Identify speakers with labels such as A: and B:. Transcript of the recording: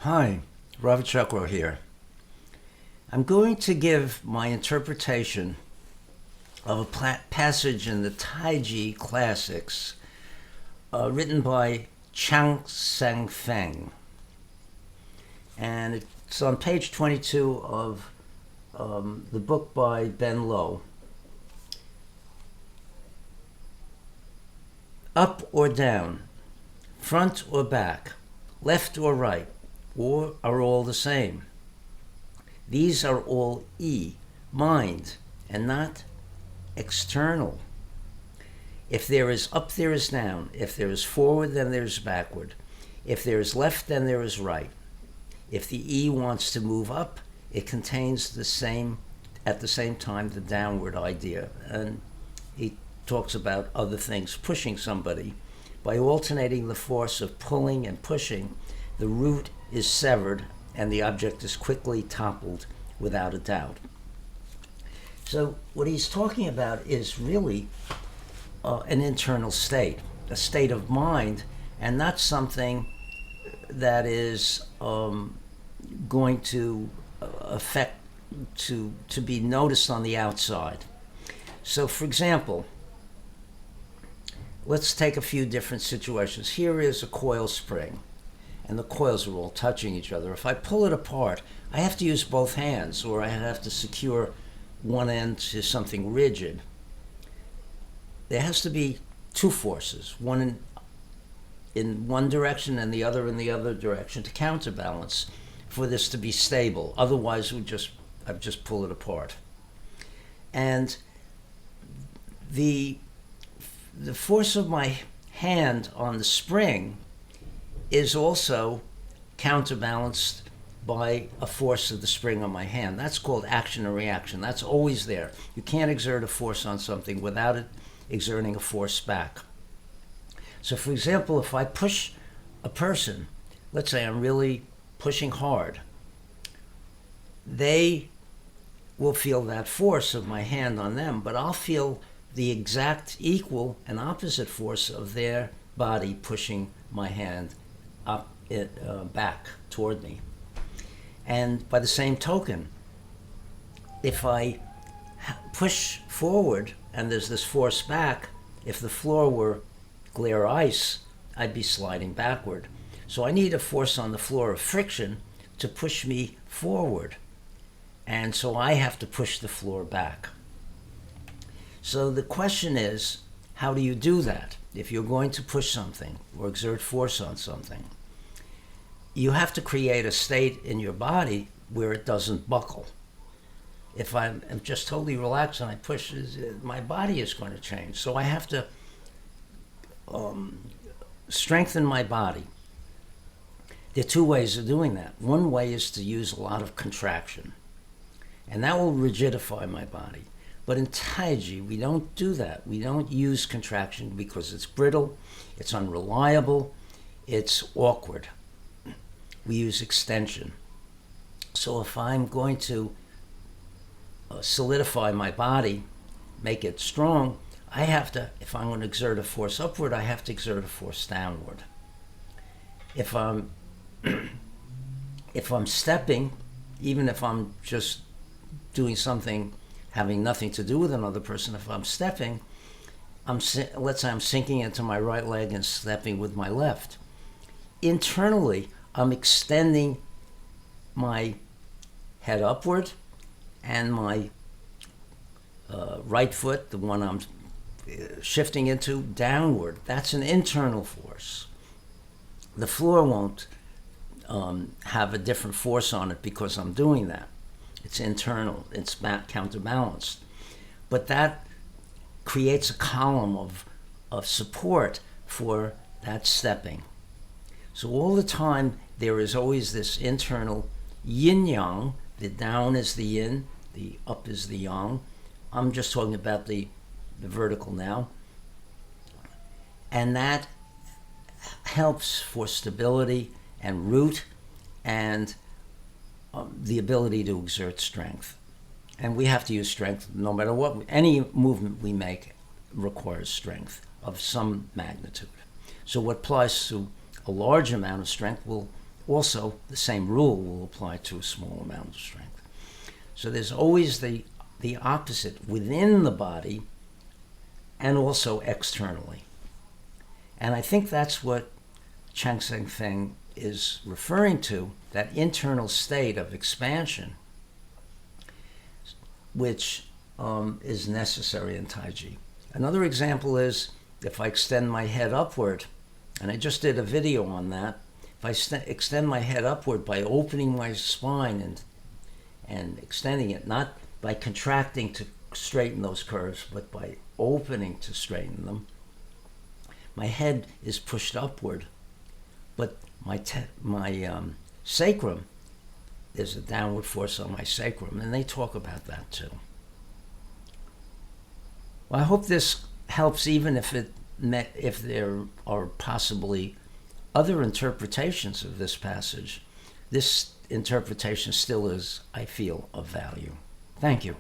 A: Hi, Robert Chuckrow here. I'm going to give my interpretation of a passage in the Taiji Classics written by Chang San-feng. And it's on page 22 of the book by Ben Lo. Up or down, front or back, left or right, or are all the same. These are all mind, and not external. If there is up, there is down. If there is forward, then there is backward. If there is left, then there is right. If the wants to move up, it contains at the same time, the downward idea. And he talks about other things, pushing somebody. By alternating the force of pulling and pushing, the root is severed and the object is quickly toppled without a doubt. So what he's talking about is really an internal state, a state of mind, and not something that is going to affect, to be noticed on the outside. So for example, let's take a few different situations. Here is a coil spring, and the coils are all touching each other. If I pull it apart, I have to use both hands, or I have to secure one end to something rigid. There has to be two forces, one in one direction and the other in the other direction, to counterbalance for this to be stable. Otherwise, I'd just pull it apart. And the force of my hand on the spring is also counterbalanced by a force of the spring on my hand. That's called action and reaction. That's always there. You can't exert a force on something without it exerting a force back. So for example, if I push a person, let's say I'm really pushing hard, they will feel that force of my hand on them, but I'll feel the exact equal and opposite force of their body pushing my hand up back toward me. And by the same token, if I push forward and there's this force back, if the floor were glare ice, I'd be sliding backward. So I need a force on the floor of friction to push me forward. And so I have to push the floor back. So the question is, how do you do that? If you're going to push something or exert force on something, you have to create a state in your body where it doesn't buckle. If I'm just totally relaxed and I push, my body is going to change. So I have to strengthen my body. There are two ways of doing that. One way is to use a lot of contraction, and that will rigidify my body. But in Taiji, we don't do that. We don't use contraction because it's brittle, it's unreliable, it's awkward. We use extension. So if I'm going to solidify my body, make it strong, I have to, if I'm going to exert a force upward, I have to exert a force downward. If I'm stepping, even if I'm just doing something having nothing to do with another person, if I'm stepping, let's say I'm sinking into my right leg and stepping with my left. Internally, I'm extending my head upward and my right foot, the one I'm shifting into, downward. That's an internal force. The floor won't have a different force on it because I'm doing that. It's internal, it's counterbalanced. But that creates a column of support for that stepping. So all the time, there is always this internal yin-yang. The down is the yin, the up is the yang. I'm just talking about the vertical now. And that helps for stability and root and the ability to exert strength. And we have to use strength no matter what. Any movement we make requires strength of some magnitude. So what applies to a large amount of strength will also the same rule will apply to a small amount of strength. So there's always the opposite within the body and also externally. And I think that's what Chang San-feng is referring to, that internal state of expansion, which is necessary in Taiji. Another example is if I extend my head upward, and I just did a video on that. If I extend my head upward by opening my spine and extending it, not by contracting to straighten those curves, but by opening to straighten them, my head is pushed upward, but my sacrum, there's a downward force on my sacrum, and they talk about that too. Well, I hope this helps, even if there are possibly other interpretations of this passage. This interpretation still is, I feel, of value. Thank you.